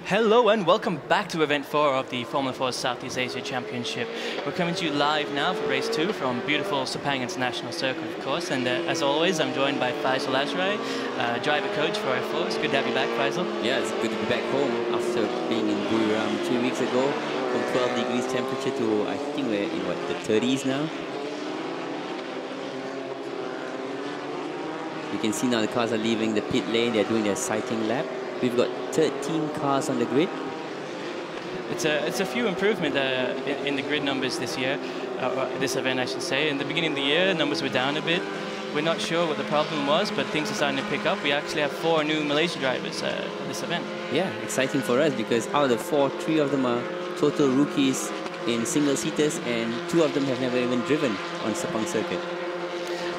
Hello and welcome back to Event 4 of the Formula 4 Southeast Asia Championship. We're coming to you live now for Race 2 from beautiful Sepang International Circuit, of course. And as always, I'm joined by Faisal Azrai, driver coach for F4. It's good to have you back, Faisal. Yeah, it's good to be back home after being in Buriram 3 weeks ago. From 12 degrees temperature to, I think we're in, what, the 30s now? You can see now the cars are leaving the pit lane. They're doing their sighting lap. We've got 13 cars on the grid. It's a few improvement in the grid numbers this year, this event I should say. In the beginning of the year, numbers were down a bit. We're not sure what the problem was, but things are starting to pick up. We actually have 4 new Malaysian drivers at this event. Yeah, exciting for us because out of the 4, 3 of them are total rookies in single-seaters and 2 of them have never even driven on Sepang circuit.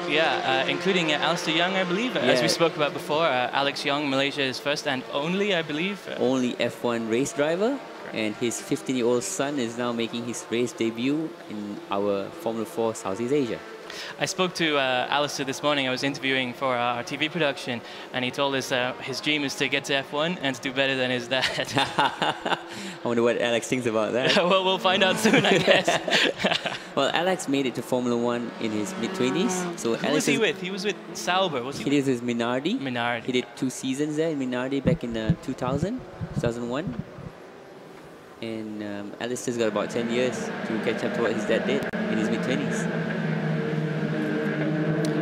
Yeah, including Alistair Young, I believe, as we spoke about before. Alex Young, Malaysia's first and only, I believe. Only F1 race driver. And his 15-year-old son is now making his race debut in our Formula 4 Southeast Asia. I spoke to Alistair this morning. I was interviewing for our TV production, and he told us his dream is to get to F1 and to do better than his dad. I wonder what Alex thinks about that. Well, we'll find out soon, I guess. Well, Alex made it to Formula 1 in his mid-20s. So Who was he with? He was with Sauber, was he? He did with Minardi. Minardi. He did 2 seasons there in Minardi back in 2001. And Alistair's got about 10 years to catch up to what his dad did in his mid-20s.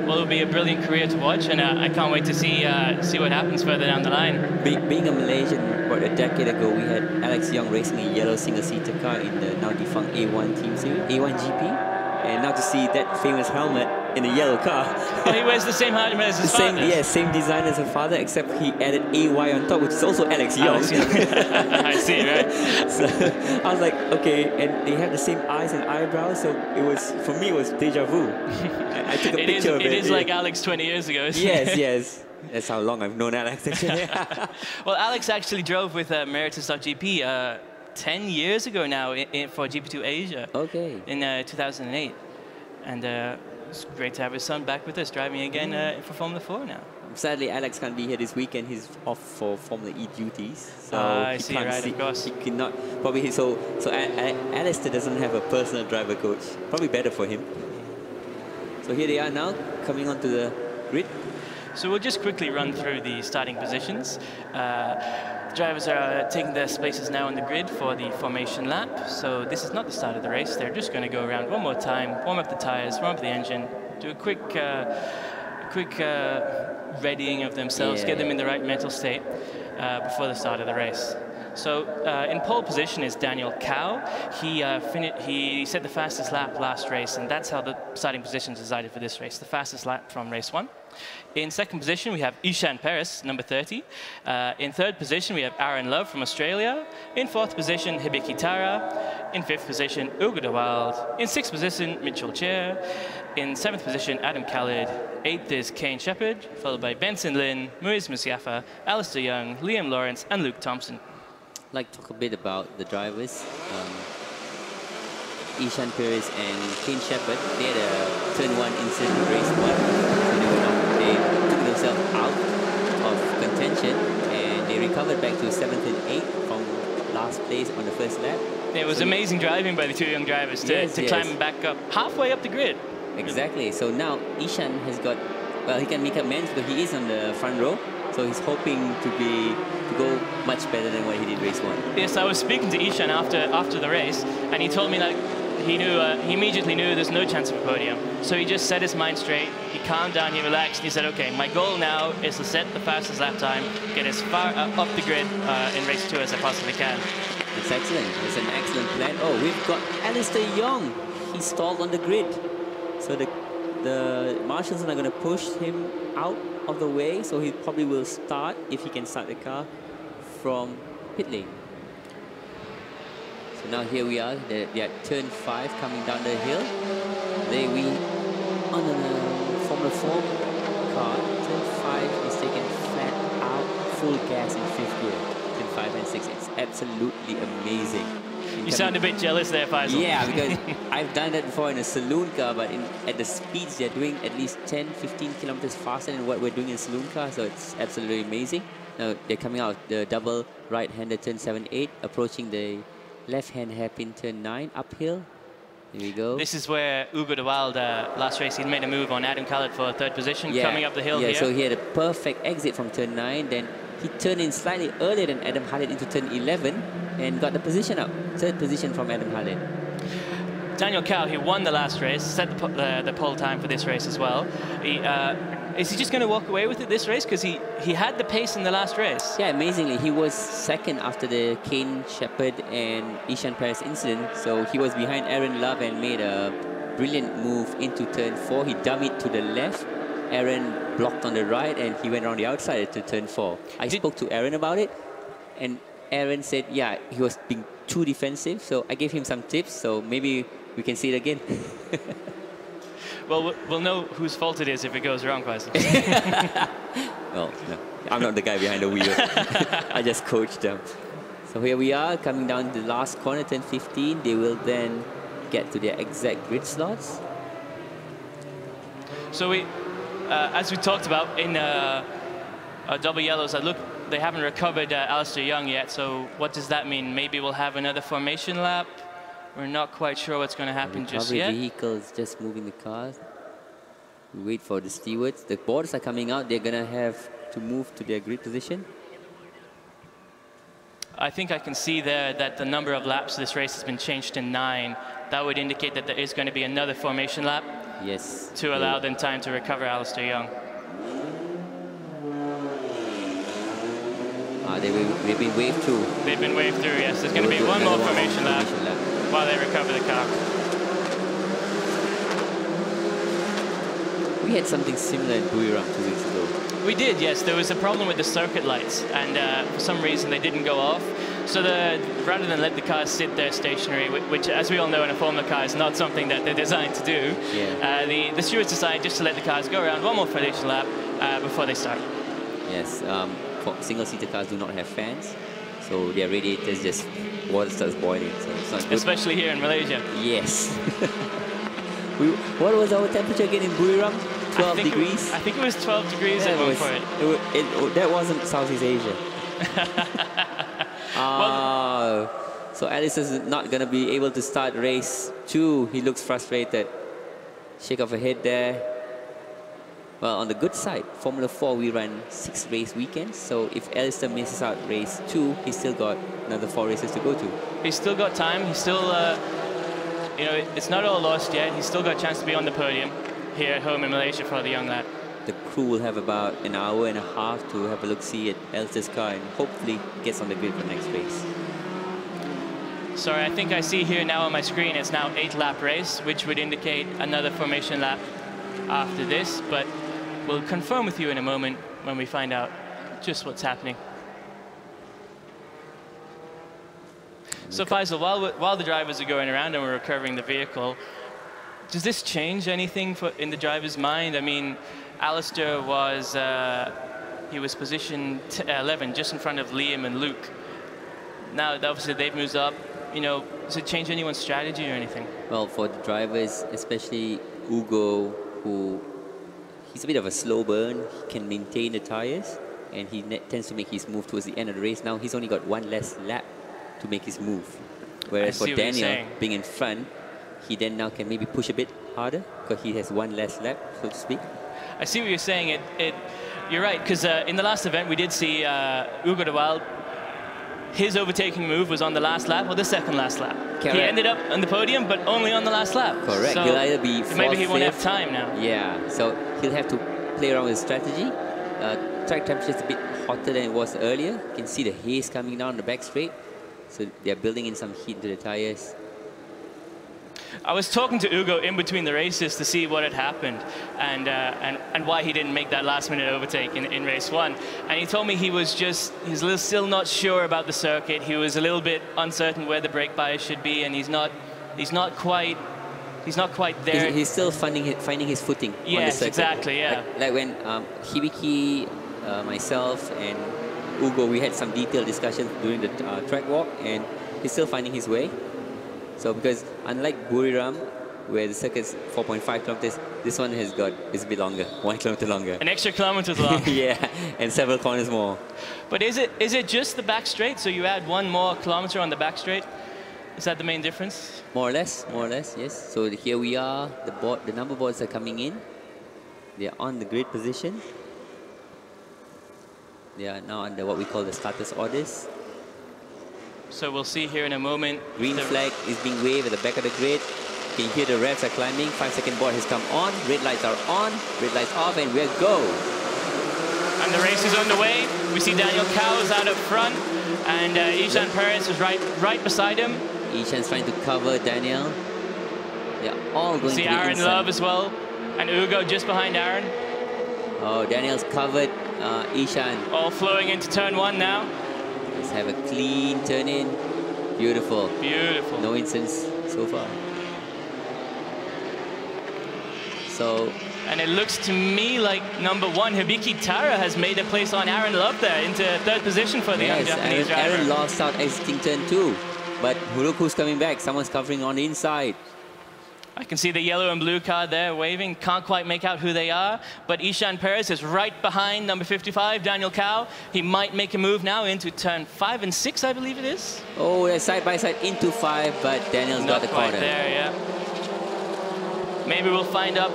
Well, it'll be a brilliant career to watch, and I can't wait to see what happens further down the line. Being a Malaysian, about a decade ago, we had Alex Young racing a yellow single-seater car in the now defunct A1 team series, A1 GP. And now to see that famous helmet in a yellow car. Oh, he wears the same helmet as his father? Yeah, same design as her father, except he added AY on top, which is also Alex Young. I see, right? So I was like, okay, and they have the same eyes and eyebrows, so it was, for me, it was deja vu. I took a picture of it. It is like Alex 20 years ago, isn't it? it? Yes. That's how long I've known Alex, actually. Well, Alex actually drove with Meritus.gp 10 years ago now for GP2 Asia. Okay. In 2008. And it's great to have his son back with us, driving again for Formula 4 now. Sadly, Alex can't be here this weekend. He's off for Formula E duties. So I see, right, of course. He cannot, probably, so Alistair doesn't have a personal driver coach. Probably better for him. So here they are now, coming onto the grid. So we'll just quickly run through the starting positions. The drivers are taking their places now on the grid for the formation lap. So this is not the start of the race. They're just going to go around one more time, warm up the tires, warm up the engine, do a quick readying of themselves, get them in the right mental state before the start of the race. So in pole position is Daniel Cao. He set the fastest lap last race, and that's how the starting position is decided for this race, the fastest lap from race 1. In second position, we have Ishan Perez, number 30. In third position, we have Aaron Love from Australia. In fourth position, Hibiki Tara. In fifth position, Ugo de Wild. In sixth position, Mitchell Chair. In seventh position, Adam Khalid. Eighth is Kane Shepherd, followed by Benson Lin, Muiz Musiafa, Alistair Young, Liam Lawrence, and Luke Thompson. I'd like to talk a bit about the drivers. Ishan Perez and Kane Shepherd, they had a turn 1 incident in race 1. So they took themselves out of contention and they recovered back to 7th and 8th from last place on the first lap. It was amazing driving by the 2 young drivers to climb back up, halfway up the grid. Exactly. So now Ishan has got, well, he can make amends because he is on the front row. So he's hoping to go much better than what he did race 1. Yes, I was speaking to Ishan after the race, and he told me like he immediately knew there's no chance of a podium. So he just set his mind straight. He calmed down, he relaxed, and he said, okay, my goal now is to set the fastest lap time, get as far up the grid in race 2 as I possibly can. It's excellent. It's an excellent plan. Oh, we've got Alistair Young. He stalled on the grid. So the marshals are going to push him out of the way, so he probably will start, if he can start the car, from pit lane. So now here we are, they're at turn 5 coming down the hill. There we, on the Formula 4 car, turn 5 is taken flat out, full gas in 5th gear. Turn 5 and 6, it's absolutely amazing. You sound a bit jealous there, Faisal. Yeah, because I've done that before in a saloon car, but at the speeds they're doing at least 10, 15 kilometers faster than what we're doing in a saloon car, so it's absolutely amazing. They're coming out the double right-hander turn 7-8, approaching the left-hand hairpin turn 9 uphill. Here we go. This is where Hugo de Wilde, last race, he made a move on Adam Khaled for third position, coming up the hill here. So he had a perfect exit from turn 9. Then he turned in slightly earlier than Adam Khaled into turn 11 and got the position up. Third position from Adam Khaled. Daniel Cao, he won the last race, set the pole time for this race as well. Is he just going to walk away with it this race? Because he had the pace in the last race. Yeah, amazingly, he was second after the Kane Shepherd and Ishan Perez incident. So he was behind Aaron Love and made a brilliant move into turn 4. He dummied to the left. Aaron blocked on the right and he went around the outside to turn 4. I spoke to Aaron about it and Aaron said, yeah, he was being too defensive. So I gave him some tips. So maybe we can see it again. Well, we'll know whose fault it is if it goes wrong, Faisal. Well, no, I'm not the guy behind the wheel. I just coached them. So here we are, coming down the last corner, turn 15. They will then get to their exact grid slots. So we, as we talked about in double yellows, look, they haven't recovered Alistair Young yet. So what does that mean? Maybe we'll have another formation lap. We're not quite sure what's going to happen just yet. The vehicle is just moving the cars. We wait for the stewards. The boards are coming out. They're going to have to move to their grid position. I think I can see there that the number of laps this race has been changed to 9. That would indicate that there is going to be another formation lap. Yes. To allow them time to recover Alistair Young. They've been waved through. They've been waved through, yes. There's going to be one more formation lap while they recover the car. We had something similar in Buriram 2 weeks ago. We did, yes. There was a problem with the circuit lights, and for some reason they didn't go off. So rather than let the cars sit there stationary, which, as we all know, in a Formula car is not something that they're designed to do, the stewards decided just to let the cars go around one more formation lap before they start. Yes, single-seater cars do not have fans, so their radiators just, water starts boiling, so it's not good. Especially here in Malaysia. Yes. What was our temperature again in Buriram? 12 degrees? I think it was 12 degrees at one point. That wasn't Southeast Asia. So Alice is not going to be able to start race 2. He looks frustrated. Shake of a head there. Well, on the good side, Formula 4, we run 6 race weekends. So if Alistair misses out race 2, he's still got another 4 races to go to. He's still got time. He's still, you know, it's not all lost yet. He's still got a chance to be on the podium here at home in Malaysia for the young lad. The crew will have about an hour and a half to have a look-see at Alistair's car and hopefully gets on the grid for next race. Sorry, I think I see here now on my screen it's now 8-lap race, which would indicate another formation lap after this, but we'll confirm with you in a moment when we find out just what's happening. So Faisal, while the drivers are going around and we're recovering the vehicle, does this change anything in the driver's mind? I mean, Alistair was, he was positioned 11, just in front of Liam and Luke. Now, obviously, they've moved up. You know, does it change anyone's strategy or anything? Well, for the drivers, especially Hugo, who he's a bit of a slow burn. He can maintain the tires, and he tends to make his move towards the end of the race. Now, he's only got 1 less lap to make his move. Whereas for Daniel, being in front, he then now can maybe push a bit harder because he has 1 less lap, so to speak. I see what you're saying. You're right, because in the last event, we did see Hugo de Wilde. His overtaking move was on the last lap or the second last lap. Correct. He ended up on the podium, but only on the last lap. Correct. So he'll either be fourth, maybe he won't fifth. have time now. Yeah, so he'll have to play around with strategy. Track temperature is a bit hotter than it was earlier. You can see the haze coming down the back straight. So they're building in some heat into the tires. I was talking to Hugo in between the races to see what had happened and why he didn't make that last-minute overtake in race 1. And he told me he's still not sure about the circuit. He was a little bit uncertain where the brake bias should be, and he's not quite there. He's still finding his footing. Yes, on the circuit. Exactly. Yeah. Like when Hibiki, myself, and Hugo, we had some detailed discussions during the track walk, and he's still finding his way. So because unlike Buriram, where the circuit's 4.5 kilometers. This one is a bit longer, 1 kilometer longer. An extra kilometers long. Yeah, and several corners more. But is it just the back straight? So you add 1 more kilometer on the back straight? Is that the main difference? More or less, yes. So here we are. The number boards are coming in. They are on the grid position. They are now under what we call the status orders. So we'll see here in a moment. Green flag is being waved at the back of the grid. You can hear the revs are climbing. 5-second board has come on. Red lights are on. Red lights off, and we're go. And the race is underway. We see Daniel Cao is out up front, and Ishan Perez is right beside him. Ishan's trying to cover Daniel. They're all going to the Aaron inside. Love as well, and Ugo just behind Aaron. Oh, Daniel's covered Ishan. All flowing into turn 1 now. Let's have a clean turn in. Beautiful. Beautiful. No incidents so far. So. And it looks to me like number 1, Hibiki Tara, has made a place on Aaron Love there into 3rd position for the young Japanese driver. Aaron lost out exiting turn 2. But look who's coming back. Someone's covering on the inside. I can see the yellow and blue card there waving. Can't quite make out who they are. But Ishan Perez is right behind number 55, Daniel Cao. He might make a move now into turn 5 and 6, I believe it is. Oh, they're side by side into 5, but Daniel's got the corner. Not quite there, yeah. Maybe we'll find out.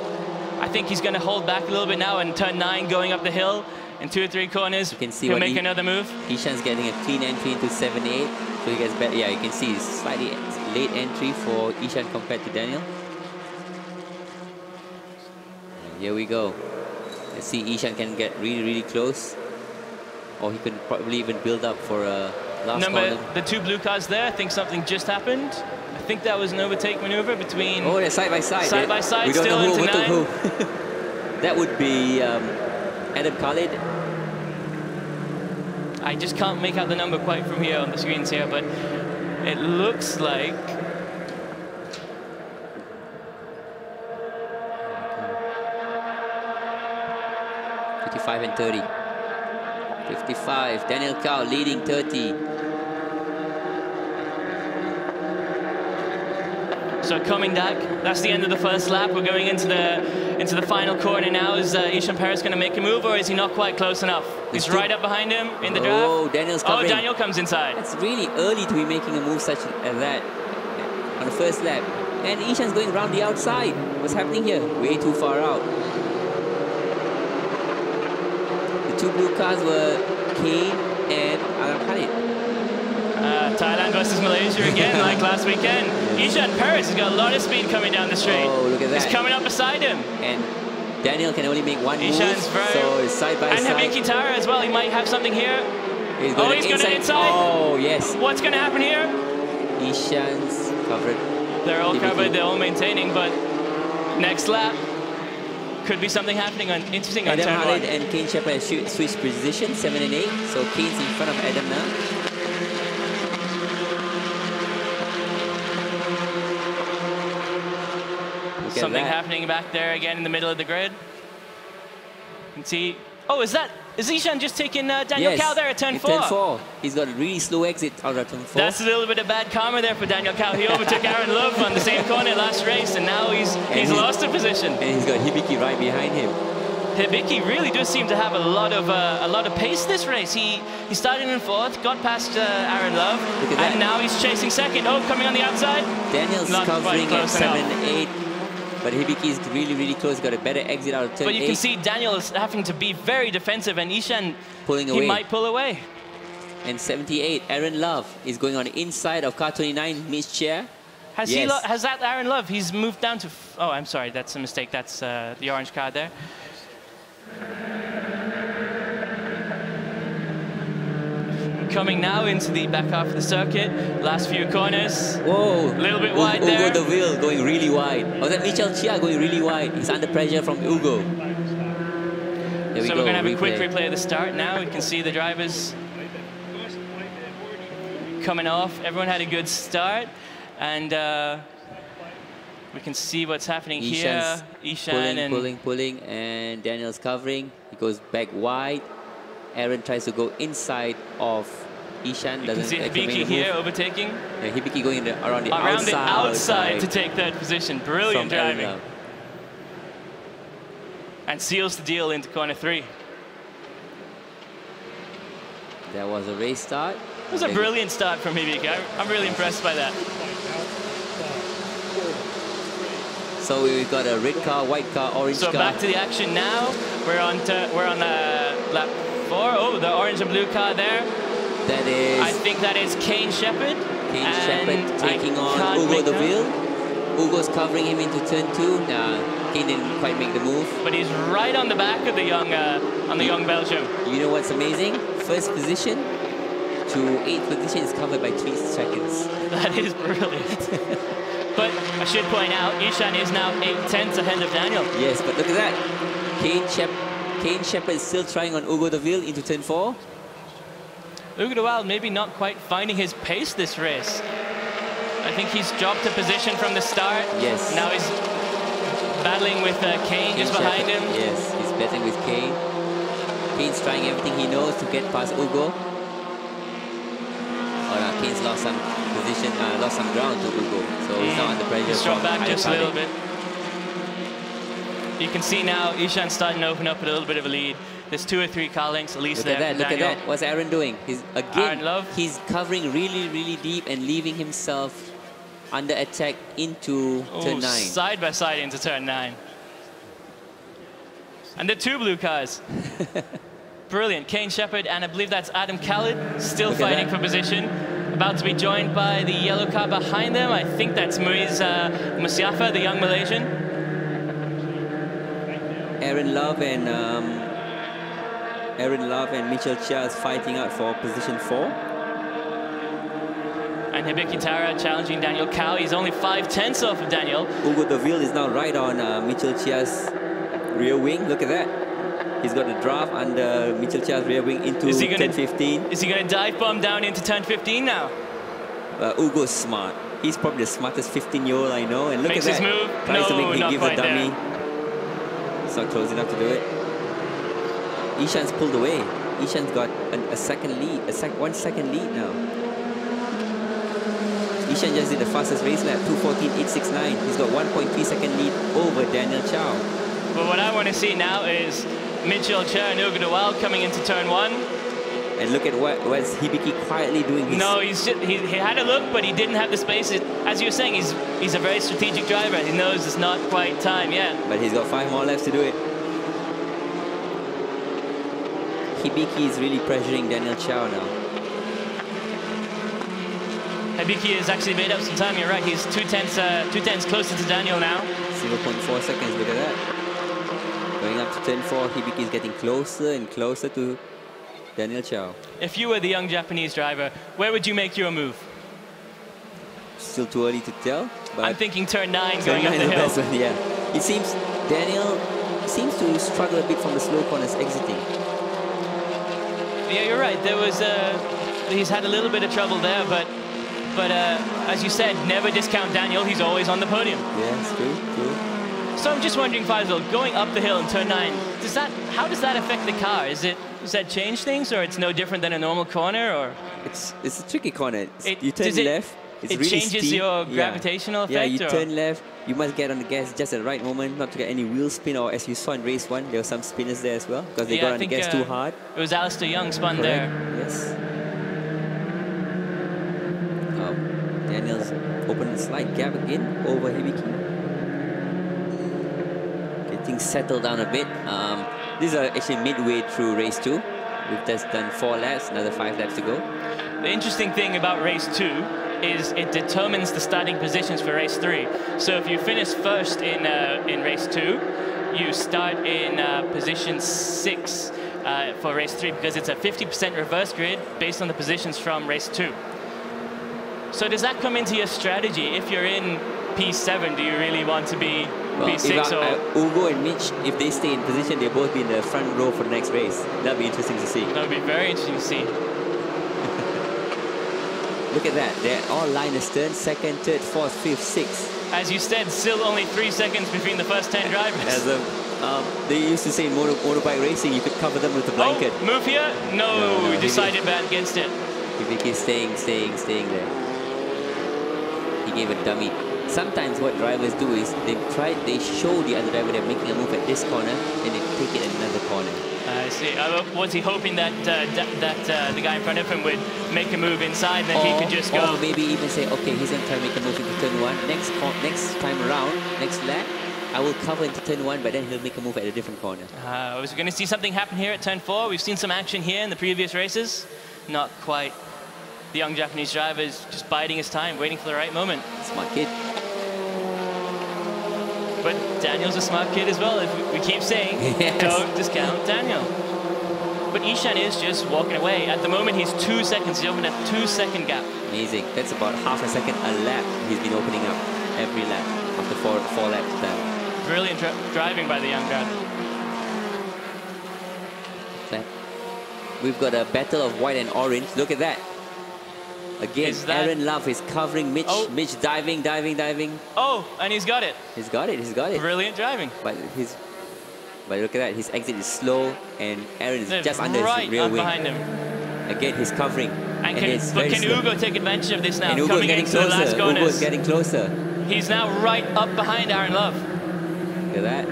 I think he's going to hold back a little bit now in turn 9, going up the hill. In 2 or 3 corners, you can see he'll make another move. Ishan's getting a clean entry into 7-8. So he gets better. Yeah, you can see it's slightly late entry for Ishan compared to Daniel. And here we go. Let's see, Ishan can get really close. Or he could probably even build up for a last corner. The 2 blue cars there, I think something just happened. I think that was an overtake maneuver between... Oh, they're side by side. Side by side, we don't still know into 9. Who. That would be Adam Khalid. I just can't make out the number quite from here on the screens here, but it looks like... $55 and 30. 55, Daniel Cao leading 30. So coming back, that's the end of the first lap. We're going into the final corner now. Is Ishan Perez going to make a move, or is he not quite close enough? He's right up behind him in the draft. Oh, Daniel's covering. Oh, Daniel comes inside. It's really early to be making a move such as that on the first lap. And Ishan's going around the outside. What's happening here? Way too far out. The 2 blue cars were Kane and Adam Khalid. Thailand versus Malaysia again, like last weekend. Ishan Perez has got a lot of speed coming down the straight. Oh, look at that. He's coming up beside him. And Daniel can only make 1 move, so it's side by side. And Hibiki Tara as well, he might have something here. He's going inside. Oh, yes. What's going to happen here? Ishan's covered. They're all covered, they're all maintaining, but next lap, could be something happening interesting on turn 1. Adam and Kane Shepherd have switched position, 7 and 8. So Kane's in front of Adam now. Something happening back there again in the middle of the grid. You can see. Oh, is Ishan just taking Daniel Cao there at turn 4? Turn 4. He's got a really slow exit out of turn 4. That's a little bit of bad karma there for Daniel Cao. He overtook Aaron Love on the same corner last race, and now he's lost a position. And he's got Hibiki right behind him. Hibiki really does seem to have a lot of pace this race. He started in 4th, got past Aaron Love, and now he's chasing 2nd. Oh, coming on the outside. Daniel's covering at 7-8. But Hibiki is really close. Got a better exit out of turn 8. But you can see Daniel is having to be very defensive, and Ishan pulling away. He might pull away. And 78, Aaron Love is going on the inside of car 29, Mitch Chair. Has that Aaron Love? He's moved down to... Oh, I'm sorry, that's a mistake. That's the orange card there. Coming now into the back half of the circuit. Last few corners. Whoa. A little bit wide there. Ugo Deville going really wide. Was that Michel Chia going really wide? He's under pressure from Ugo. So we're going to have a quick replay of the start now. We can see the drivers coming off. Everyone had a good start. And we can see what's happening here. Ishan pulling. And Daniel's covering. He goes back wide. Aaron tries to go inside of Ishan You can doesn't see actually make Hibiki the here move. overtaking. Yeah, Hibiki going around the outside to take third position. Brilliant from driving. Aaron Love. And seals the deal into corner 3. There was a race start. It was a brilliant start from Hibiki. I'm really impressed by that. So we've got a red car, white car, orange car. So back to the action now. We're on lap 4. Oh, the orange and blue car there. That is... I think that is Kane Shepherd. Kane Shepherd taking on Hugo Deville. Hugo's covering him into turn 2. Kane didn't quite make the move. But he's right on the back of the young Belgium. You know what's amazing? First position to 8th position is covered by 3 seconds. That is brilliant. But I should point out, Ishan is now 8/10 ahead of Daniel. Yes, but look at that. Kane Shepherd is still trying on Hugo Deville into turn 4. Hugo Deville maybe not quite finding his pace this race. I think he's dropped a position from the start. Yes. Now he's battling with Kane just behind him. Yes, he's battling with Kane. Kane's trying everything he knows to get past Hugo. Oh, now Kane's lost some position, lost some ground to Hugo. So he's now under pressure. He's dropped back just a little bit. You can see now Ishan's starting to open up a little bit of a lead. There's 2 or 3 car lengths at least there. Look at that. What's Aaron doing? Aaron Love. He's covering really, really deep and leaving himself under attack into turn 9. Side by side into turn 9. And the 2 blue cars. Brilliant. Kane Shepherd and I believe that's Adam Khalid still fighting for position. About to be joined by the yellow car behind them. I think that's Muiz Musyafa, the young Malaysian. Aaron Love and Mitchell Chia is fighting out for position 4. And Hibiki Tara challenging Daniel Cao. He's only 5/10 off of Daniel. Hugo Deville is now right on Mitchell Chia's rear wing. Look at that. He's got a draft under Mitchell Chia's rear wing into turn 15. Is he going to dive bomb down into turn 15 now? Hugo's smart. He's probably the smartest 15-year-old I know. And look Makes at that. His move. Tries to make him give a dummy. There. It's not close enough to do it. Ishan's pulled away. Ishan's got a second lead, 1 second lead now. Ishan just did the fastest race lap, 2:14.869. He's got 1.3 second lead over Daniel Cao. But what I want to see now is Mitchell Chia and Hugo Deville coming into turn 1. And look at what's Hibiki quietly doing. No, he had a look, but he didn't have the space. As you were saying, he's a very strategic driver. He knows it's not quite time yet. But he's got 5 more laps to do it. Hibiki is really pressuring Daniel Cao now. Hibiki has actually made up some time. You're right. He's 2/10 closer to Daniel now. 0.4 seconds. Look at that. Going up to turn 4, Hibiki is getting closer and closer to Daniel Cao. If you were the young Japanese driver, where would you make your move? Still too early to tell. But I'm thinking turn 9 going up the hill. Best one, yeah. It seems Daniel seems to struggle a bit from the slow corners exiting. Yeah, you're right. He's had a little bit of trouble there, but as you said, never discount Daniel. He's always on the podium. Yeah, it's true. So I'm just wondering, Faisal, going up the hill in turn 9, how does that affect the car? Does that change things, or it's no different than a normal corner, or? It's a tricky corner. You turn left. It really changes steep. your gravitational effect? Yeah, you turn left. You must get on the gas just at the right moment, not to get any wheel spin, or as you saw in race 1, there were some spinners there as well, because they got on the gas too hard. It was Alistair Young spun there. Yes. Daniel's opened a slight gap again over Hibiki. Getting settled down a bit. These are actually midway through race 2. We've just done 4 laps, another 5 laps to go. The interesting thing about race 2 is it determines the starting positions for race 3. So if you finish first in race 2, you start in position 6 for race 3, because it's a 50% reverse grid based on the positions from race 2. So does that come into your strategy? If you're in P7, do you really want to be P6? Hugo and Mitch, if they stay in position, they'll both be in the front row for the next race. That'll be interesting to see. That would be very interesting to see. Look at that. They're all line astern, 2nd, 3rd, 4th, 5th, 6th. As you said, still only 3 seconds between the first 10 drivers. They used to say in motorbike racing, you could cover them with a blanket. Oh, move here? No, we decided bad against it. Hibiki staying there. He gave a dummy. Sometimes what drivers do is they show the other driver they're making a move at this corner, and they take it at another corner. I see. Was he hoping that the guy in front of him would make a move inside, and then he could just go? Or maybe even say, okay, he's going to try to make a move into turn 1. Next time around, next lap, I will cover into turn 1, but then he'll make a move at a different corner. I was going to see something happen here at turn 4. We've seen some action here in the previous races. Not quite. The young Japanese driver is just biding his time, waiting for the right moment. Smart kid. But Daniel's a smart kid as well. If we keep saying, yes. Don't discount Daniel. But Ishan is just walking away. At the moment, he's 2 seconds. He's opened a 2-second gap. Amazing. That's about half a second a lap he's been opening up every lap after four laps done. Brilliant driving by the young driver. We've got a battle of white and orange. Look at that. Again, Aaron Love is covering Mitch. Oh. Mitch diving. Oh, and he's got it. He's got it. Brilliant driving. But look at that. His exit is slow, and Aaron is just under his rear wing. Behind him. Again, he's covering. And can Ugo take advantage of this now? And Ugo's getting closer. The last corners. Ugo's getting closer. He's now right up behind Aaron Love. Look at that.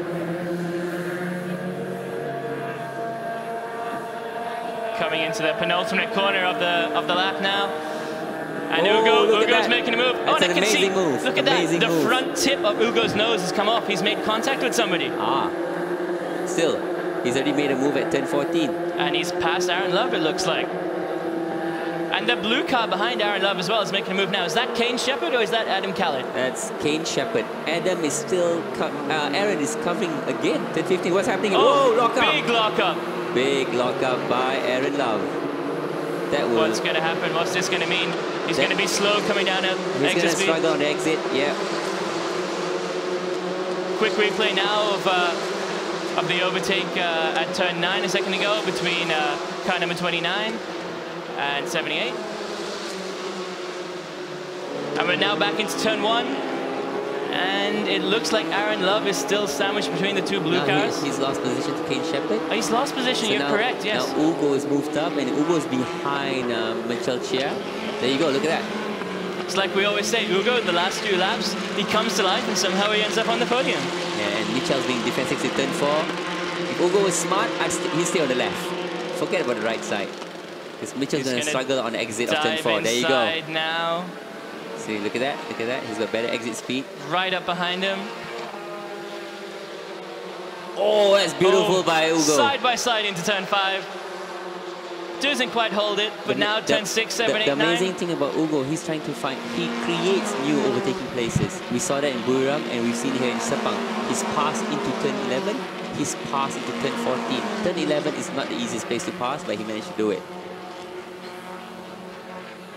Coming into the penultimate corner of the lap now. And Ugo's making a move. That's an amazing move. Look at that. The front tip of Ugo's nose has come off. He's made contact with somebody. Still, he's already made a move at turn 14. And he's passed Aaron Love, it looks like. And the blue car behind Aaron Love as well is making a move now. Is that Kane Shepherd or is that Adam Khaled? That's Kane Shepherd. Adam is still... Aaron is covering again. Turn 15. What's happening? Lock up. Big lock up. Big lock up by Aaron Love. What's going to happen? What's this going to mean? He's going to be slow coming down at exit speed. He's going to struggle on the exit, yeah. Quick replay now of the overtake at turn 9 a second ago between car number 29 and 78. And we're now back into turn 1. And it looks like Aaron Love is still sandwiched between the two blue cars. He's lost position to Kane Shepherd. Oh, he's lost position, you're correct, yes. Now Ugo is moved up and Ugo's behind Michel Chia. There you go, look at that. It's like we always say, Ugo, the last 2 laps, he comes to life and somehow he ends up on the podium. Yeah, and Michel's being defensive to turn 4. If Ugo was smart, he'd stay on the left. Forget about the right side. Because Michel's going to struggle on the exit of turn 4. There you go. Now. See, look at that. He's got better exit speed. Right up behind him. Oh, that's beautiful by Ugo. Side by side into turn 5. Doesn't quite hold it, but now turn 6, 7, 8, 9. The amazing thing about Ugo, he creates new overtaking places. We saw that in Buriram and we've seen here in Sepang. He's passed into turn 11. He's passed into turn 14. Turn 11 is not the easiest place to pass, but he managed to do it.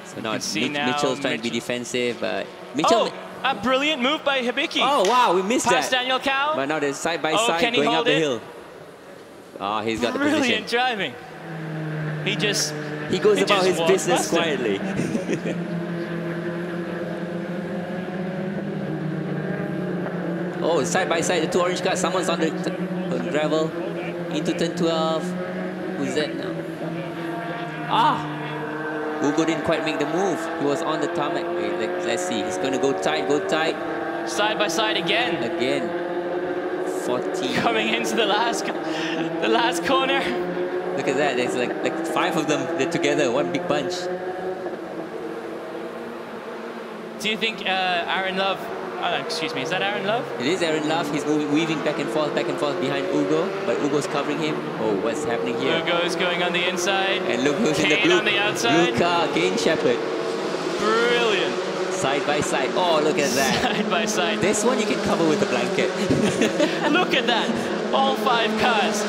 So now Mitchell's trying to be defensive, but Mitchell... a brilliant move by Hibiki. Oh, wow, we missed Past that. Daniel Cao. But now they're side by side going up the hill. Oh, he's got the position. Brilliant driving. He goes about his business quietly. Oh, side by side, the 2 orange cars. Someone's on the gravel. Into turn 12. Who's that now? Ugo didn't quite make the move. He was on the tarmac. Wait, let's see. He's going to go tight, Side by side again. 14. Coming into the last corner. Look at that. There's like 5 of them. They're together. One big bunch. Do you think Aaron Love... excuse me, is that Aaron Love? It is Aaron Love. He's weaving back and forth behind Ugo. But Ugo's covering him. Oh, what's happening here? Ugo's going on the inside. And look who's in the blue, on the outside. Blue car, Kane Shepherd. Brilliant. Side by side. Oh, look at that. Side by side. This one you can cover with a blanket. Look at that. All 5 cars.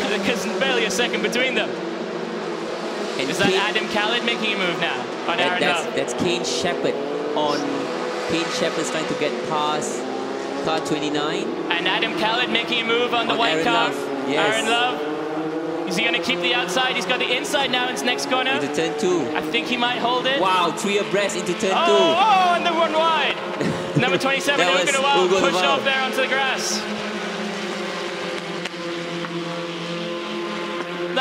There's barely a second between them. And is that Adam Khaled making a move now on Aaron Love? That's Kane Shepherd on... Kane Shepherd's trying to get past car 29. And Adam Khaled making a move on the white car. Yes. Aaron Love. Is he going to keep the outside? He's got the inside now in his next corner. Into turn 2. I think he might hold it. Wow, 3 abreast into turn 2. Oh, and the one wide. Number 27, Ugo pushed off there onto the grass.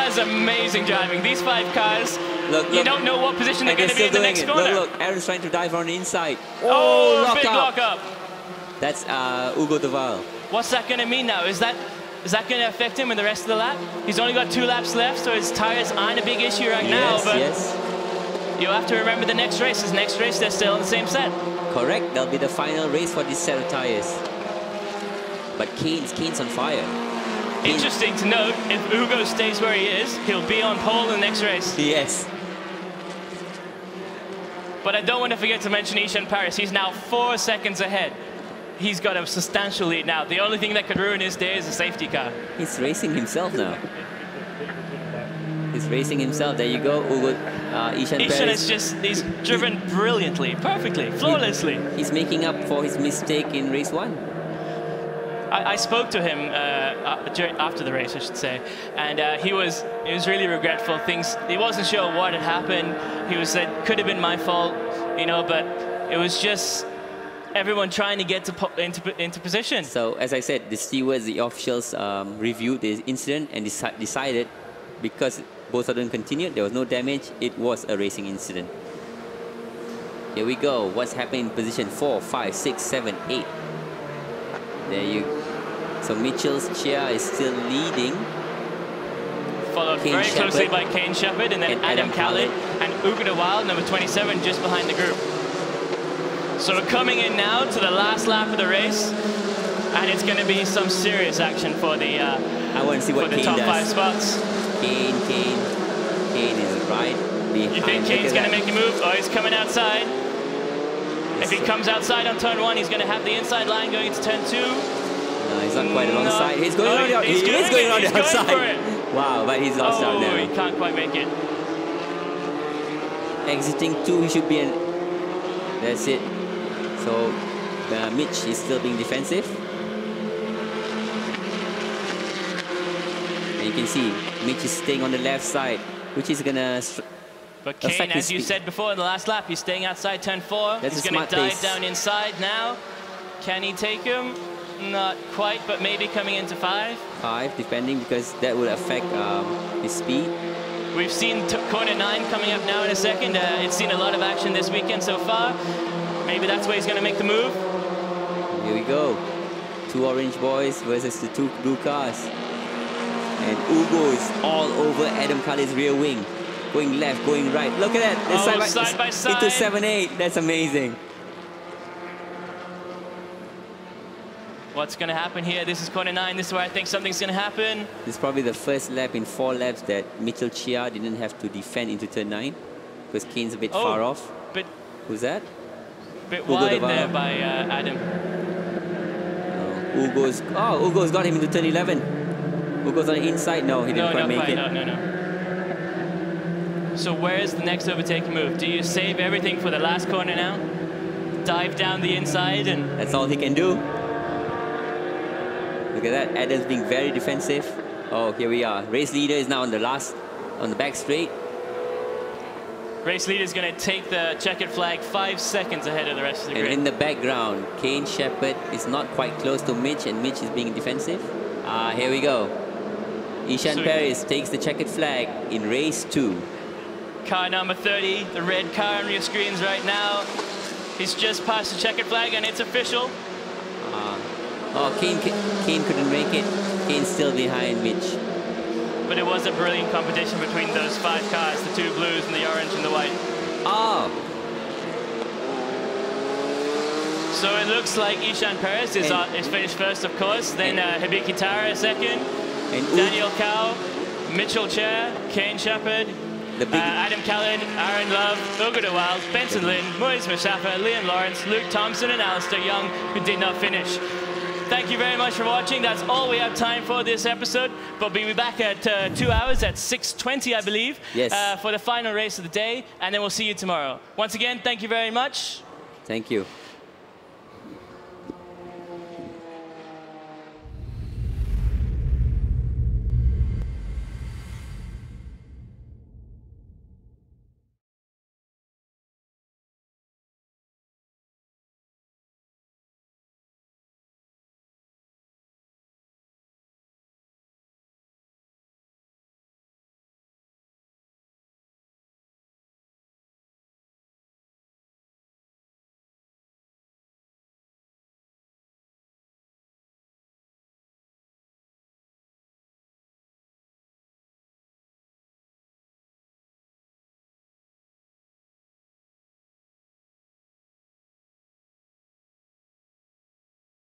That's amazing driving. These 5 cars, you don't know what position they're going to be in the next corner. Look, Aaron's trying to dive on the inside. Oh, big lock up. That's Hugo de Waal. What's that going to mean now? Is that going to affect him in the rest of the lap? He's only got 2 laps left, so his tires aren't a big issue right now. But you have to remember the next race. His next race, they're still in the same set. Correct. That'll be the final race for this set of tires. But Kane's on fire. Interesting to note, if Hugo stays where he is, he'll be on pole in the next race. Yes. But I don't want to forget to mention Ishan Paris. He's now 4 seconds ahead. He's got a substantial lead now. The only thing that could ruin his day is a safety car. He's racing himself now. He's racing himself. There you go, Hugo. Ishan Paris. He's driven brilliantly, perfectly, flawlessly. He's making up for his mistake in race 1. I spoke to him after the race, I should say, and he was really regretful. He wasn't sure what had happened. He said could have been my fault, you know, but it was just everyone trying to get into position. So as I said, the stewards, the officials reviewed the incident and decided because both of them continued, there was no damage. It was a racing incident. Here we go. What's happening in position 4, 5, 6, 7, 8? There you go. So Mitchell's Chia is still leading. Followed very closely by Kane Shepherd and then Adam Khalid and Hugo de Waal, number 27, just behind the group. So we're coming in now to the last lap of the race, and it's going to be some serious action for the I want to see what the top 5 spots. Kane is right behind. You think Kane's going to make a move? Oh, he's coming outside. If he comes outside on turn 1, he's going to have the inside line going into turn 2. No, he's not quite alongside. He's going on the outside. Wow, but he's lost out there. Oh, he can't quite make it. Exiting 2, he should be in. That's it. So Mitch is still being defensive. And you can see Mitch is staying on the left side, which is going to But Kane, as you said before in the last lap, he's staying outside turn 4. He's going to dive down inside now. Can he take him? Not quite, but maybe coming into 5. 5, depending, because that would affect his speed. We've seen corner 9 coming up now in a second. It's seen a lot of action this weekend so far. Maybe that's where he's going to make the move. Here we go. 2 orange boys versus the 2 blue cars. And Hugo is all over Adam Khalid's rear wing. Going left, going right. Look at that. Side by side. Into 7-8. That's amazing. What's going to happen here? This is corner 9. This is where I think something's going to happen. This is probably the first lap in 4 laps that Mitchell Chia didn't have to defend into turn 9 because Kane's a bit far off. Who's that? Bit wide there by Adam. Hugo's got him into turn 11. Hugo's on the inside. No, he didn't quite make it. No. So where's the next overtaking move? Do you save everything for the last corner now? Dive down the inside and... That's all he can do. Look at that. Adam's being very defensive. Oh, here we are. Race leader is now on the back straight. Race leader is going to take the checkered flag 5 seconds ahead of the rest of the grid. And in the background, Kane Shepherd is not quite close to Mitch, and Mitch is being defensive. Here we go. Ishan Paris takes the checkered flag in race 2. Car number 30, the red car on your screens right now. He's just passed the checkered flag, and it's official. Kane couldn't make it. Kane's still behind Mitch. But it was a brilliant competition between those 5 cars, the 2 blues and the orange and the white. So it looks like Ishan Paris is finished first, of course. Then Hibiki Tara second. And Daniel Cao, Mitchell Chair, Kane Shepherd, Adam Khalid, Aaron Love, Hugo de Waal, Benson Lin, Moise Mustafa, Leon Lawrence, Luke Thompson, and Alistair Young, who did not finish. Thank you very much for watching. That's all we have time for this episode. But we'll be back at 2 hours at 6:20, I believe, for the final race of the day. And then we'll see you tomorrow. Once again, thank you very much. Thank you.